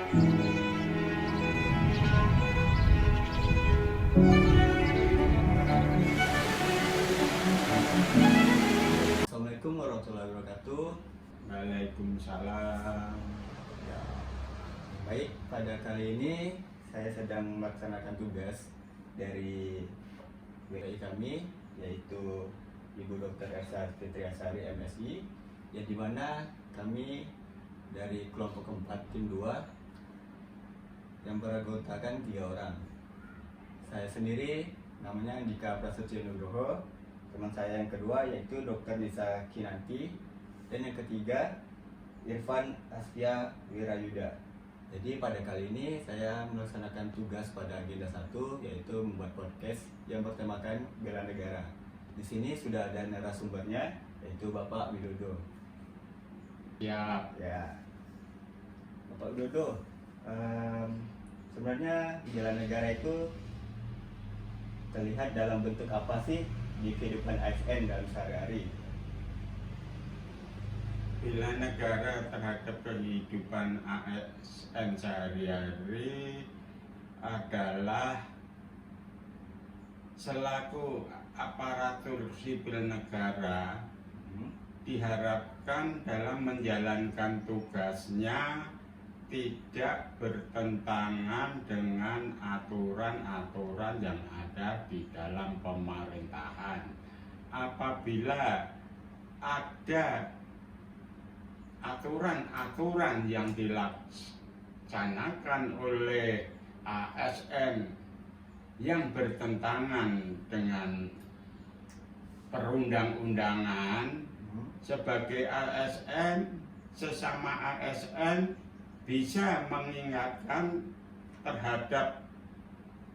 Assalamualaikum warahmatullahi wabarakatuh. Waalaikumsalam. Ya, baik, pada kali ini saya sedang melaksanakan tugas dari WI kami, yaitu Ibu Dr. Elsa Fitriasari MSI, yang dimana kami dari kelompok keempat tim 2 yang beranggotakan 3 orang. Saya sendiri namanya Andika Prasetyo Nugroho, teman saya yang kedua yaitu Dr. Nisa Kinanti, dan yang ketiga Irfan Astia Wirayuda. Jadi pada kali ini saya melaksanakan tugas pada agenda 1, yaitu membuat podcast yang bertemakan bela negara. Di sini sudah ada narasumbernya, yaitu Bapak Widodo. Ya, Bapak Widodo, sebenarnya bela negara itu terlihat dalam bentuk apa sih di kehidupan ASN dalam sehari-hari? bela negara terhadap kehidupan ASN sehari-hari adalah selaku aparatur sipil negara diharapkan dalam menjalankan tugasnya tidak bertentangan dengan aturan-aturan yang ada di dalam pemerintahan. Apabila ada aturan-aturan yang dilaksanakan oleh ASN yang bertentangan dengan perundang-undangan, sebagai ASN, sesama ASN bisa mengingatkan terhadap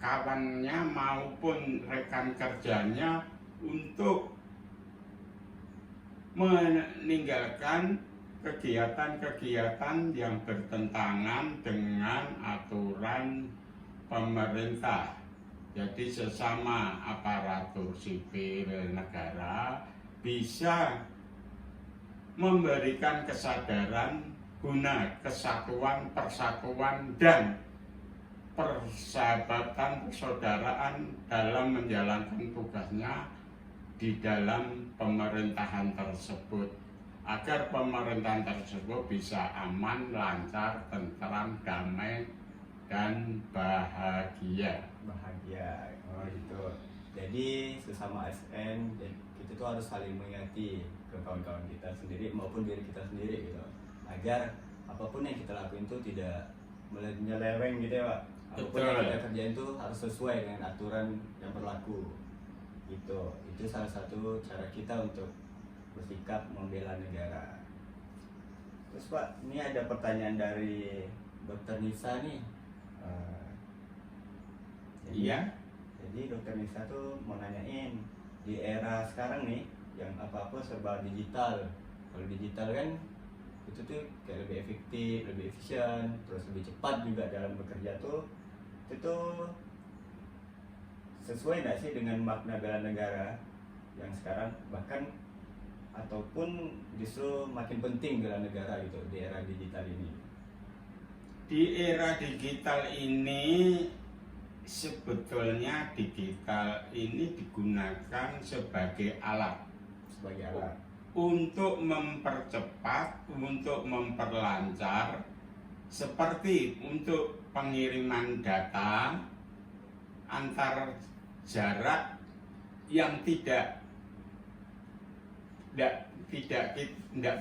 kawannya maupun rekan kerjanya untuk meninggalkan kegiatan-kegiatan yang bertentangan dengan aturan pemerintah. Jadi sesama aparatur sipil negara bisa memberikan kesadaran guna kesatuan, persatuan, dan persahabatan persaudaraan dalam menjalankan tugasnya di dalam pemerintahan tersebut, agar pemerintahan tersebut bisa aman, lancar, tentram, damai, dan bahagia. Oh gitu. Jadi sesama ASN kita tuh harus saling mengingati ke kawan-kawan kita sendiri maupun diri kita sendiri gitu, agar apapun yang kita lakuin itu tidak menyeleweng gitu ya Pak. Apapun yang kita kerjain itu harus sesuai dengan aturan yang berlaku gitu. Itu salah satu cara kita untuk bersikap membela negara. Terus Pak, ini ada pertanyaan dari Dr. Nisa nih. Jadi Dr. Nisa tuh mau nanyain, di era sekarang nih yang apa-apa serba digital. Kalau digital kan itu tuh kayak lebih efektif, lebih efisien, terus lebih cepat juga dalam bekerja tuh. Itu tuh sesuai nggak sih dengan makna bela negara yang sekarang, bahkan ataupun justru makin penting bela negara gitu di era digital ini? Di era digital ini sebetulnya digital ini digunakan sebagai alat untuk mempercepat, untuk memperlancar, seperti untuk pengiriman data antar jarak yang tidak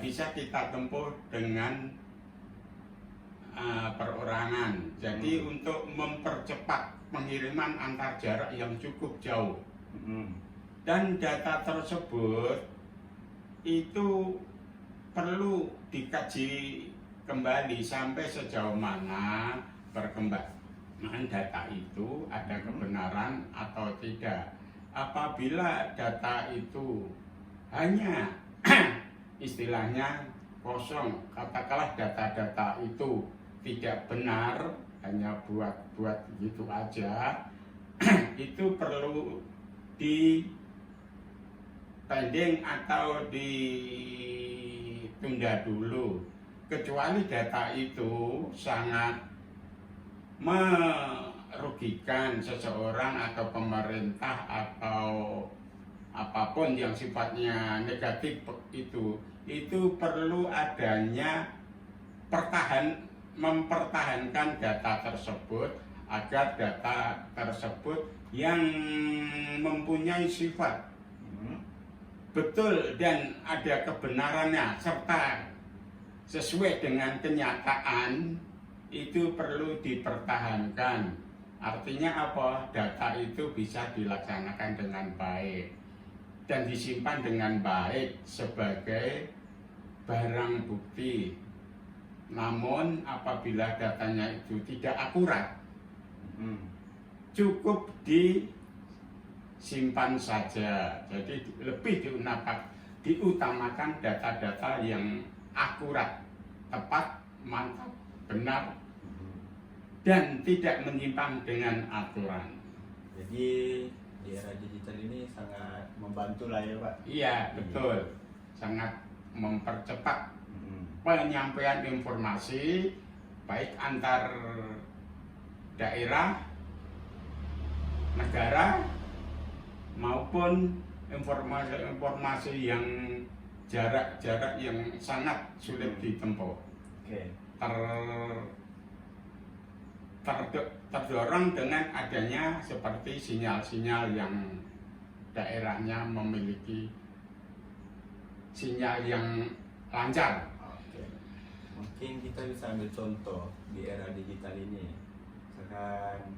bisa kita tempuh dengan perorangan. Jadi untuk mempercepat pengiriman antar jarak yang cukup jauh, dan data tersebut itu perlu dikaji kembali sampai sejauh mana perkembangan data itu, ada kebenaran atau tidak. Apabila data itu hanya istilahnya kosong, katakanlah data-data itu tidak benar, hanya buat gitu aja, itu perlu di pending atau ditunda dulu, kecuali data itu sangat merugikan seseorang atau pemerintah atau apapun yang sifatnya negatif itu perlu adanya mempertahankan data tersebut agar data tersebut yang mempunyai sifat betul dan ada kebenarannya serta sesuai dengan kenyataan itu perlu dipertahankan. Artinya apa? Data itu bisa dilaksanakan dengan baik dan disimpan dengan baik sebagai barang bukti. Namun apabila datanya itu tidak akurat, cukup disimpan saja. Jadi lebih diutamakan data-data yang akurat, tepat, mantap, benar, dan tidak menyimpang dengan aturan. Jadi di era digital ini sangat membantu lah ya Pak. Iya, betul. Sangat mempercepat penyampaian informasi baik antar daerah, negara maupun informasi yang jarak yang sangat sulit ditempuh. Terdorong dengan adanya seperti sinyal-sinyal yang daerahnya memiliki sinyal yang lancar. Mungkin kita bisa ambil contoh di era digital ini, misalkan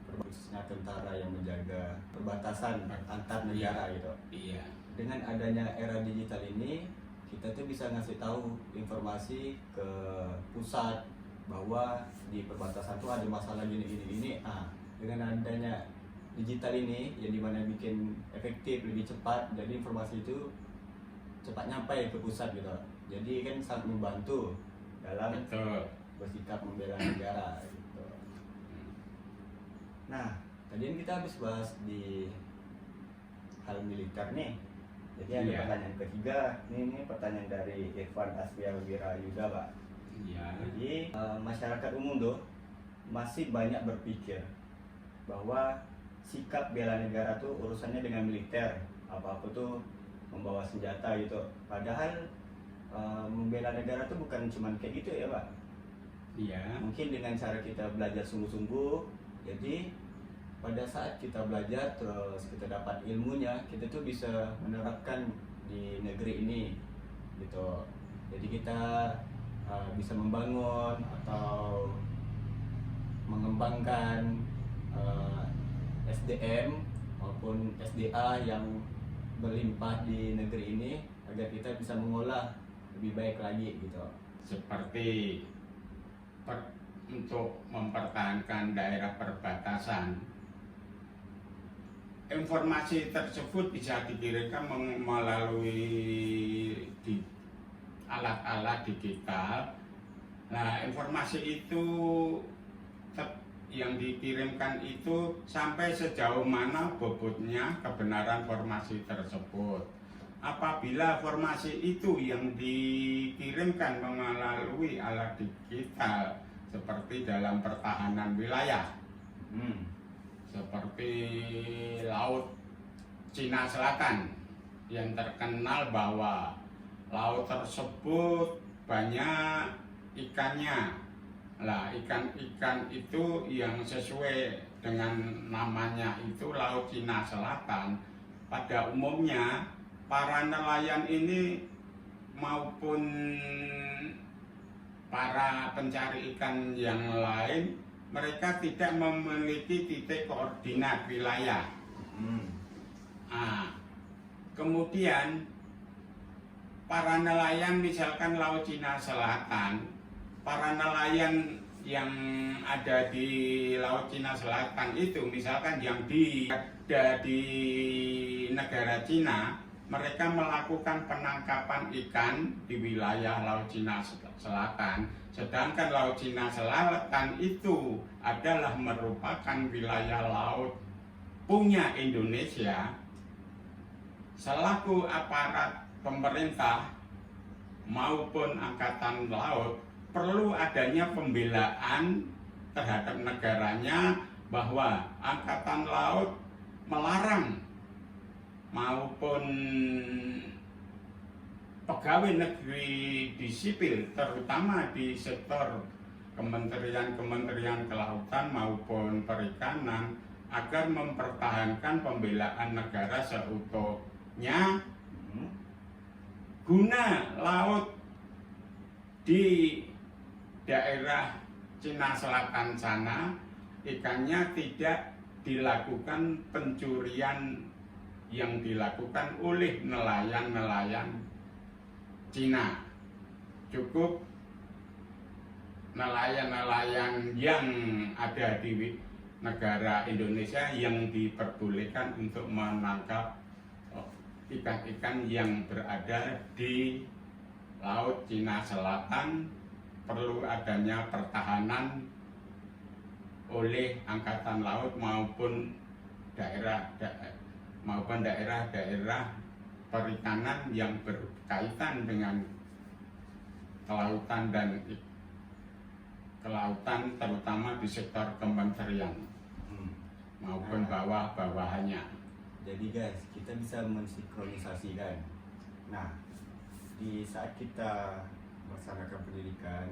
khususnya tentara yang menjaga perbatasan antar negara gitu. Iya. Dengan adanya era digital ini, kita tuh bisa ngasih tahu informasi ke pusat bahwa di perbatasan tuh ada masalah gini. Dengan adanya digital ini, yang dimana bikin efektif, lebih cepat, jadi informasi itu cepat nyampai ke pusat gitu. Jadi kan sangat membantu dalam bersikap membela negara gitu. Nah, tadi kita habis bahas di hal militer nih. Jadi ada pertanyaan ketiga, ini pertanyaan dari Irfan Asria Wirayuda Pak. Jadi masyarakat umum tuh masih banyak berpikir bahwa sikap bela negara tuh urusannya dengan militer, apa-apa tuh membawa senjata gitu. Padahal membela negara tuh bukan cuma kayak gitu ya Pak. Iya. Mungkin dengan cara kita belajar sungguh-sungguh, jadi pada saat kita belajar terus kita dapat ilmunya, kita tuh bisa menerapkan di negeri ini gitu. Jadi kita bisa membangun atau mengembangkan SDM maupun SDA yang berlimpah di negeri ini agar kita bisa mengolah lebih baik lagi gitu. Seperti untuk mempertahankan daerah perbatasan, informasi tersebut bisa dikirimkan melalui alat-alat digital. Nah, informasi itu yang dikirimkan itu sampai sejauh mana bobotnya kebenaran informasi tersebut. Apabila informasi itu yang dikirimkan melalui alat digital seperti dalam pertahanan wilayah, seperti Laut Cina Selatan yang terkenal bahwa laut tersebut banyak ikannya. Lah, ikan-ikan itu yang sesuai dengan namanya itu Laut Cina Selatan. Pada umumnya para nelayan ini maupun para pencari ikan yang lain, mereka tidak memiliki titik koordinat wilayah. Kemudian para nelayan misalkan Laut Cina Selatan, para nelayan yang ada di Laut Cina Selatan itu misalkan yang ada di negara Cina, mereka melakukan penangkapan ikan di wilayah Laut Cina Selatan. Sedangkan Laut Cina Selatan itu adalah merupakan wilayah laut punya Indonesia. Selaku aparat pemerintah maupun angkatan laut perlu adanya pembelaan terhadap negaranya bahwa Angkatan Laut melarang maupun pegawai negeri di sipil, terutama di sektor kementerian-kementerian kelautan maupun perikanan, agar mempertahankan pembelaan negara seutuhnya guna laut di daerah Cina Selatan sana ikannya tidak dilakukan pencurian yang dilakukan oleh nelayan-nelayan Cina. Cukup nelayan-nelayan yang ada di negara Indonesia yang diperbolehkan untuk menangkap ikan-ikan yang berada di Laut Cina Selatan. Perlu adanya pertahanan oleh Angkatan Laut maupun daerah-daerah perikanan yang berkaitan dengan kelautan dan kelautan, terutama di sektor kementerian maupun bawah-bawahannya. Jadi guys, kita bisa mensinkronisasikan. Nah, di saat kita melaksanakan pendidikan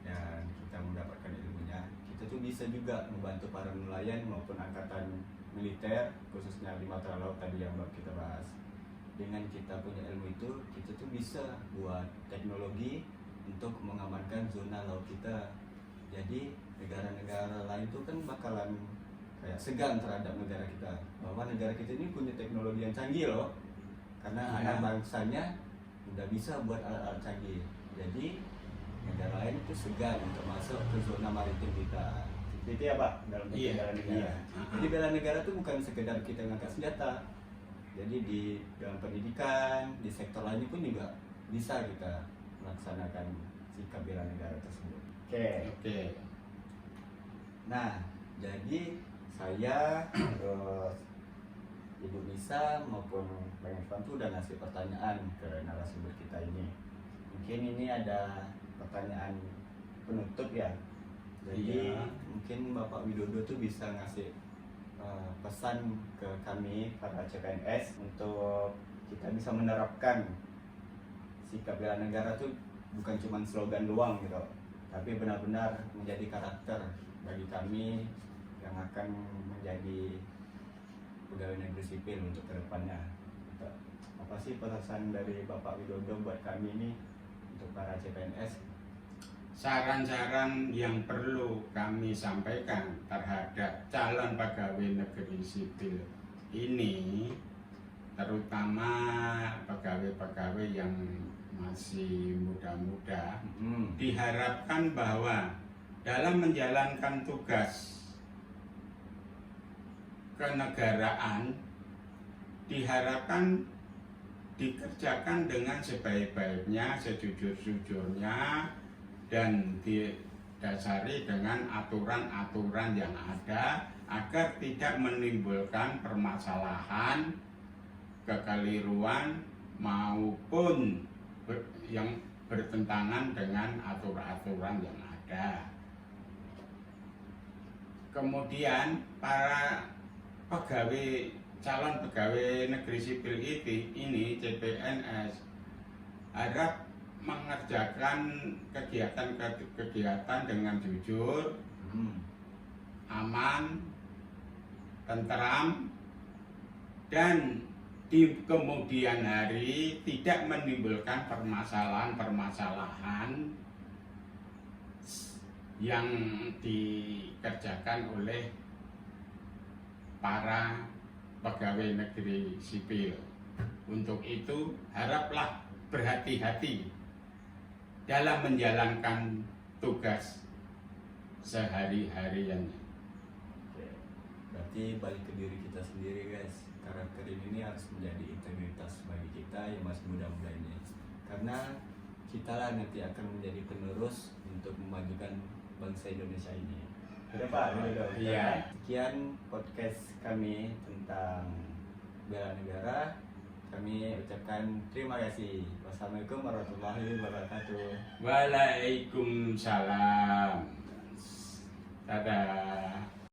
dan kita mendapatkan ilmunya, kita tuh bisa juga membantu para nelayan maupun angkatan militer, khususnya di mata laut tadi yang baru kita bahas. Dengan kita punya ilmu itu, kita tuh bisa buat teknologi untuk mengamankan zona laut kita. Jadi negara-negara lain tuh kan bakalan kayak segan terhadap negara kita, bahwa negara kita ini punya teknologi yang canggih loh, karena anak bangsanya udah bisa buat alat-alat canggih. Jadi negara lain itu segan untuk masuk ke zona maritim kita. Itu ya Pak, dalam bela negara. Jadi bela negara itu bukan sekedar kita ngangkat senjata. Jadi di dalam pendidikan, di sektor lain pun juga bisa kita melaksanakan sikap bela negara tersebut. Oke. Nah, jadi saya terus Ibu Nisa maupun Bang Irfan tuh udah ngasih pertanyaan ke narasumber kita ini. Mungkin ini ada pertanyaan penutup ya. Jadi mungkin Bapak Widodo tuh bisa ngasih pesan ke kami para CPNS untuk kita bisa menerapkan sikap bela negara tuh bukan cuma slogan doang gitu, tapi benar-benar menjadi karakter bagi kami yang akan menjadi pegawai negeri sipil untuk kedepannya. Apa sih pesan dari Bapak Widodo buat kami ini untuk para CPNS? Saran-saran yang perlu kami sampaikan terhadap calon pegawai negeri sipil ini, terutama pegawai-pegawai yang masih muda-muda, diharapkan bahwa dalam menjalankan tugas kenegaraan diharapkan dikerjakan dengan sebaik-baiknya, sejujur-jujurnya, dan didasari dengan aturan-aturan yang ada agar tidak menimbulkan permasalahan, kekeliruan maupun yang bertentangan dengan aturan-aturan yang ada. Kemudian para calon pegawai negeri sipil ini CPNS harap mengerjakan kegiatan dengan jujur, aman, tentram, dan di kemudian hari tidak menimbulkan permasalahan-permasalahan yang dikerjakan oleh para pegawai negeri sipil. Untuk itu haraplah berhati-hati dalam menjalankan tugas sehari-hariannya. Berarti balik ke diri kita sendiri guys. Karakter ini harus menjadi integritas bagi kita yang masih muda-muda ini. Karena kita lah nanti akan menjadi penerus untuk memajukan bangsa Indonesia ini. Sudah Pak? Iya. Sekian podcast kami tentang bela negara. Kami ucapkan terima kasih. Wassalamualaikum warahmatullahi wabarakatuh. Waalaikumsalam. Dadah.